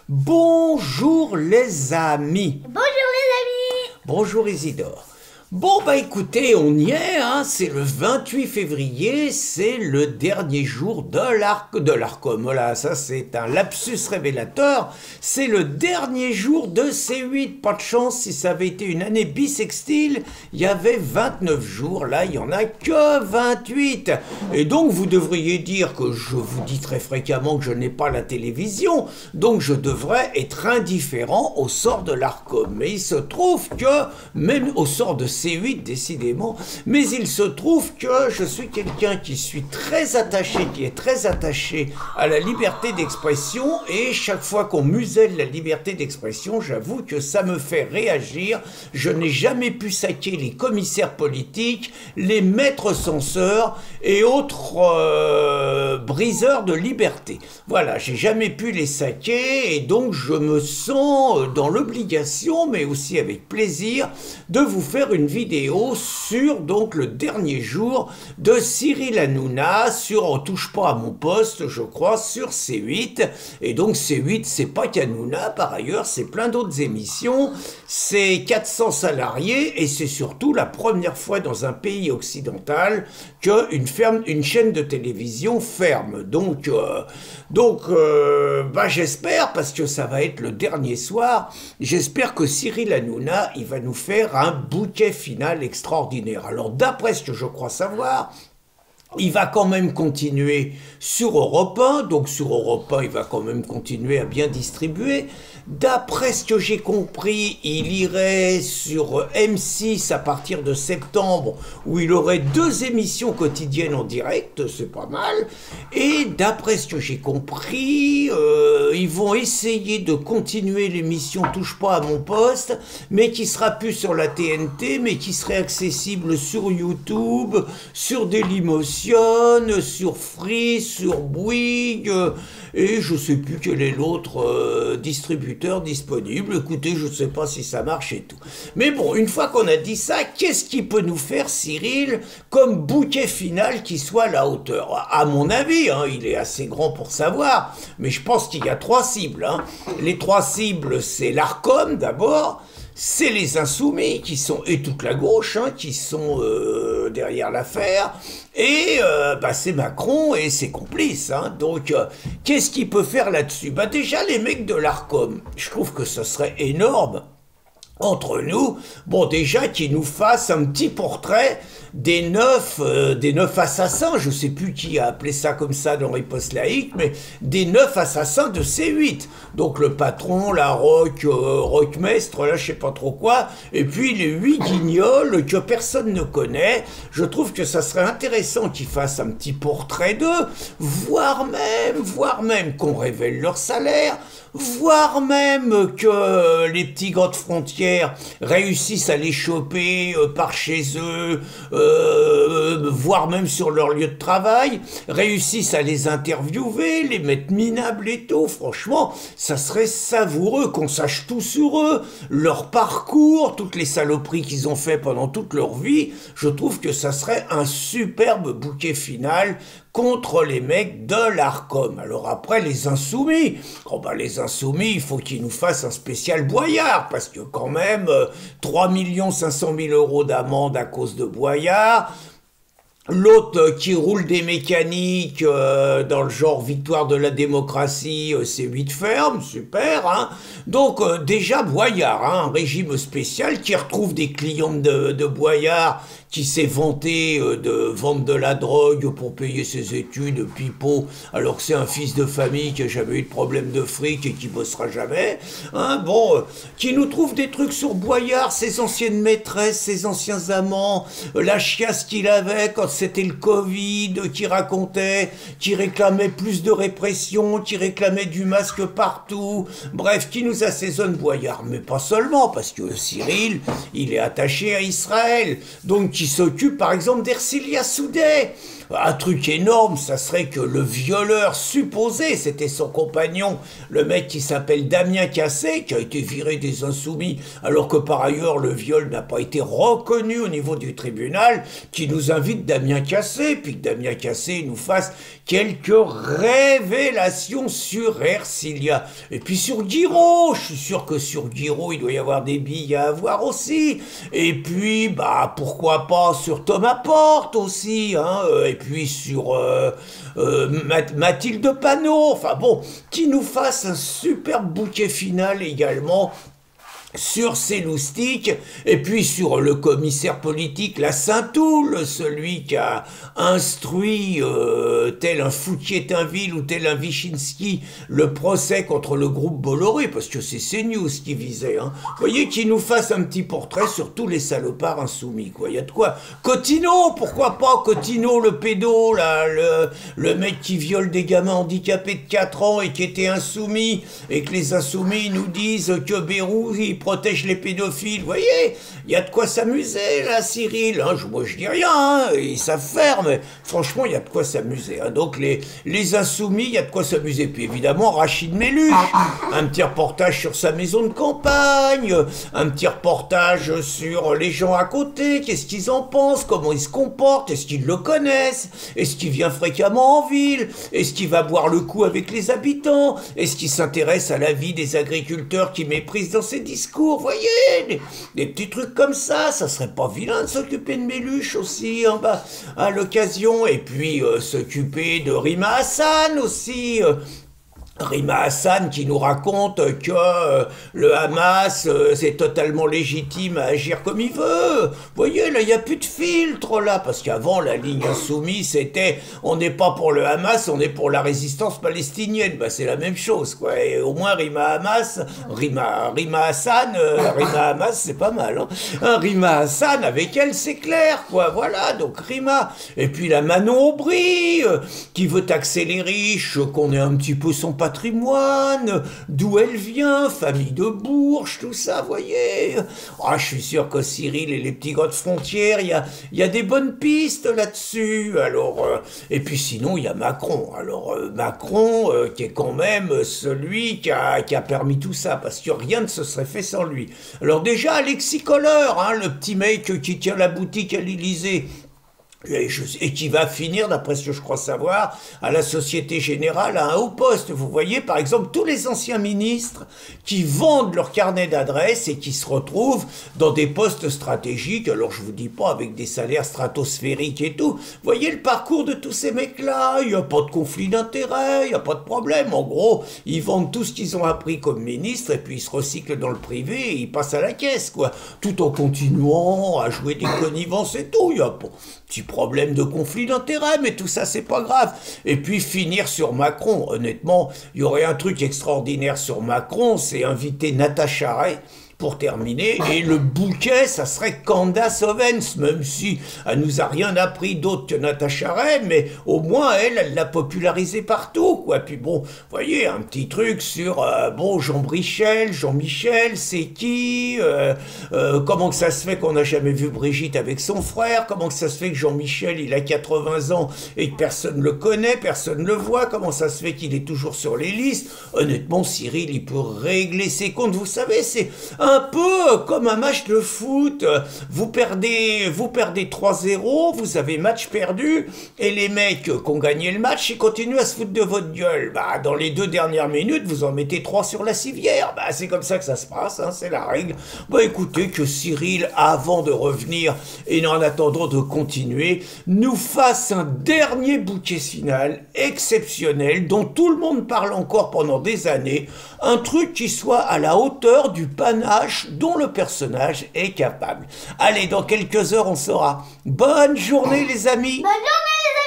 Bonjour les amis. Bonjour les amis. Bonjour Isidore. Bon bah écoutez, on y est, hein, c'est le 28 février, c'est le dernier jour de l'Arcom. Voilà, ça c'est un lapsus révélateur, c'est le dernier jour de C8. Pas de chance, si ça avait été une année bissextile, il y avait 29 jours, là il n'y en a que 28. Et donc vous devriez dire que je vous dis très fréquemment que je n'ai pas la télévision, donc je devrais être indifférent au sort de l'Arcom. Mais il se trouve que, même au sort de C8 décidément, mais il se trouve que je suis quelqu'un qui est très attaché à la liberté d'expression, et chaque fois qu'on muselle la liberté d'expression, j'avoue que ça me fait réagir. Je n'ai jamais pu saquer les commissaires politiques, les maîtres censeurs et autres briseurs de liberté. Voilà, j'ai jamais pu les saquer, et donc je me sens dans l'obligation, mais aussi avec plaisir, de vous faire une vidéo sur donc le dernier jour de Cyril Hanouna sur On touche pas à mon poste, je crois, sur C8. Et donc C8, c'est pas qu'Hanouna, par ailleurs, c'est plein d'autres émissions, c'est 400 salariés, et c'est surtout la première fois dans un pays occidental qu'une chaîne de télévision ferme. Donc j'espère, parce que ça va être le dernier soir, j'espère que Cyril Hanouna, il va nous faire un bouquet final extraordinaire. Alors d'après ce que je crois savoir, il va quand même continuer sur Europe 1, donc sur Europe 1, il va quand même continuer à bien distribuer. D'après ce que j'ai compris, il irait sur M6 à partir de septembre, où il aurait 2 émissions quotidiennes en direct, c'est pas mal. Et d'après ce que j'ai compris, ils vont essayer de continuer l'émission Touche pas à mon poste, mais qui sera plus sur la TNT, mais qui serait accessible sur YouTube, sur Dailymotion, sur Free, sur Bouygues, et je sais plus quel est l'autre distributeur disponible. Écoutez, je ne sais pas si ça marche et tout. Mais bon, une fois qu'on a dit ça, qu'est-ce qu'il peut nous faire, Cyril, comme bouquet final qui soit à la hauteur? À mon avis, hein, il est assez grand pour savoir, mais je pense qu'il y a 3 cibles. Hein. Les 3 cibles, c'est l'Arcom d'abord, c'est les Insoumis, et toute la gauche, hein, qui sont derrière l'affaire, et c'est Macron et ses complices. Hein. Donc, qu'est-ce qu'il peut faire là-dessus? Déjà, les mecs de l'Arcom, je trouve que ce serait énorme, entre nous, déjà qu'ils nous fassent un petit portrait des 9 assassins, je sais plus qui a appelé ça comme ça dans Riposte Laïque, mais des 9 assassins de C8. Donc le patron, la Rockmestre, là je sais pas trop quoi, et puis les 8 guignols que personne ne connaît. Je trouve que ça serait intéressant qu'ils fassent un petit portrait d'eux, voire même qu'on révèle leur salaire, voire même que les petits gars de frontières réussissent à les choper par chez eux, voire même sur leur lieu de travail, réussissent à les interviewer, les mettre minables et tout. Franchement, ça serait savoureux qu'on sache tout sur eux, leur parcours, toutes les saloperies qu'ils ont fait pendant toute leur vie. Je trouve que ça serait un superbe bouquet final contre les mecs de l'Arcom. Alors après, les Insoumis, les Insoumis, il faut qu'ils nous fassent un spécial Boyard, parce que quand même, 3 500 000 € d'amende à cause de Boyard. L'autre qui roule des mécaniques dans le genre victoire de la démocratie, c'est 8 fermes, super, hein. Donc déjà Boyard, hein, un régime spécial qui retrouve des clients de Boyard qui s'est vanté de vendre de la drogue pour payer ses études, pipeau, alors que c'est un fils de famille qui a jamais eu de problème de fric et qui bossera jamais, hein, qui nous trouve des trucs sur Boyard, ses anciennes maîtresses, ses anciens amants, la chiasse qu'il avait quand c'était le Covid, qui racontait, qui réclamait plus de répression, qui réclamait du masque partout, bref, qui nous assaisonne Boyard, mais pas seulement, parce que Cyril, il est attaché à Israël, donc qui s'occupe par exemple d'Ercilia Soudet. Un truc énorme, ça serait que le violeur supposé, c'était son compagnon, le mec qui s'appelle Damien Cassé, qui a été viré des Insoumis, alors que par ailleurs le viol n'a pas été reconnu au niveau du tribunal, qui nous invite Damien Cassé, puis que Damien Cassé nous fasse quelques révélations sur Ercilia. Et puis sur Guiraud, je suis sûr que sur Guiraud, il doit y avoir des billes à avoir aussi. Et puis, bah, pourquoi pas sur Thomas Porte aussi, hein, et puis sur Mathilde Panot. Enfin bon, qui nous fasse un super bouquet final également sur ces loustiques, et puis sur le commissaire politique, la Saint-Toul, celui qui a instruit, tel un Fouquier-Tinville ou tel un Wyszynski, le procès contre le groupe Bolloré, parce que c'est CNews qui visait, hein. Vous voyez, qu'il nous fasse un petit portrait sur tous les salopards insoumis, quoi. Il y a de quoi. Cotino, pourquoi pas Cotino, le pédo, là, le mec qui viole des gamins handicapés de 4 ans et qui était insoumis, et que les insoumis nous disent que Bérou, il protège les pédophiles. Vous voyez, il y a de quoi s'amuser, là, Cyril. Hein, moi, je dis rien, hein, ils savent faire, mais franchement, il y a de quoi s'amuser. Hein. Donc, les insoumis, il y a de quoi s'amuser. Puis, évidemment, Rachid Méluch, un petit reportage sur sa maison de campagne, un petit reportage sur les gens à côté, qu'est-ce qu'ils en pensent, comment ils se comportent, est-ce qu'ils le connaissent, est-ce qu'il vient fréquemment en ville, est-ce qu'il va boire le coup avec les habitants, est-ce qu'il s'intéresse à la vie des agriculteurs qui méprisent dans ses discours. Vous voyez, des petits trucs comme ça serait pas vilain de s'occuper de Méluch aussi, hein, bah, à l'occasion, et puis s'occuper de Rima Hassan aussi, Rima Hassan qui nous raconte que le Hamas, c'est totalement légitime à agir comme il veut. Vous voyez, là, il n'y a plus de filtre, là, parce qu'avant, la ligne insoumise, c'était on n'est pas pour le Hamas, on est pour la résistance palestinienne. Bah, c'est la même chose, quoi. Et au moins, Rima Hamas, Rima Hassan, Rima Hamas, c'est pas mal, hein. Rima Hassan, avec elle, c'est clair, quoi. Voilà, donc Rima. Et puis la Manon Aubry, qui veut taxer les riches, qu'on ait un petit peu son patrimoine, d'où elle vient, famille de Bourges, tout ça, voyez. Ah, je suis sûr que Cyril et les petits gars de frontières, il y a des bonnes pistes là-dessus. Alors, et puis sinon, il y a Macron. Alors, Macron, qui est quand même celui qui a permis tout ça, parce que rien ne se serait fait sans lui. Alors déjà, Alexis Kohler, hein, le petit mec qui tient la boutique à l'Élysée, et qui va finir, d'après ce que je crois savoir, à la Société Générale, à un haut poste. Vous voyez, par exemple, tous les anciens ministres qui vendent leur carnet d'adresses et qui se retrouvent dans des postes stratégiques, alors je vous dis pas avec des salaires stratosphériques et tout. Vous voyez le parcours de tous ces mecs-là, il n'y a pas de conflit d'intérêt, il n'y a pas de problème. En gros, ils vendent tout ce qu'ils ont appris comme ministres et puis ils se recyclent dans le privé et ils passent à la caisse, quoi. Tout en continuant à jouer des connivences et tout. Il y a pas petit problème de conflit d'intérêt, mais tout ça, c'est pas grave. Et puis finir sur Macron. Honnêtement, il y aurait un truc extraordinaire sur Macron, c'est inviter Natacha Ray pour terminer, et le bouquet, ça serait Candace Owens, même si elle nous a rien appris d'autre que Natacha Ray, mais au moins, elle l'a popularisé partout, quoi. Puis bon, vous voyez, un petit truc sur, bon, Jean-Michel, c'est qui, comment que ça se fait qu'on n'a jamais vu Brigitte avec son frère, comment que ça se fait que Jean-Michel, il a 80 ans et que personne le connaît, personne le voit, comment ça se fait qu'il est toujours sur les listes. Honnêtement, Cyril, il peut régler ses comptes, vous savez, c'est un peu comme un match de foot. Vous perdez 3-0, vous avez match perdu, et les mecs qui ont gagné le match, ils continuent à se foutre de votre gueule. Bah, dans les 2 dernières minutes, vous en mettez 3 sur la civière. Bah, c'est comme ça que ça se passe, hein, c'est la règle. Bah, écoutez, que Cyril, avant de revenir, et en attendant de continuer, nous fasse un dernier bouquet final exceptionnel, dont tout le monde parle encore pendant des années, un truc qui soit à la hauteur du panache dont le personnage est capable. Allez, dans quelques heures, on saura. Bonne journée, les amis! Bonne journée, les amis!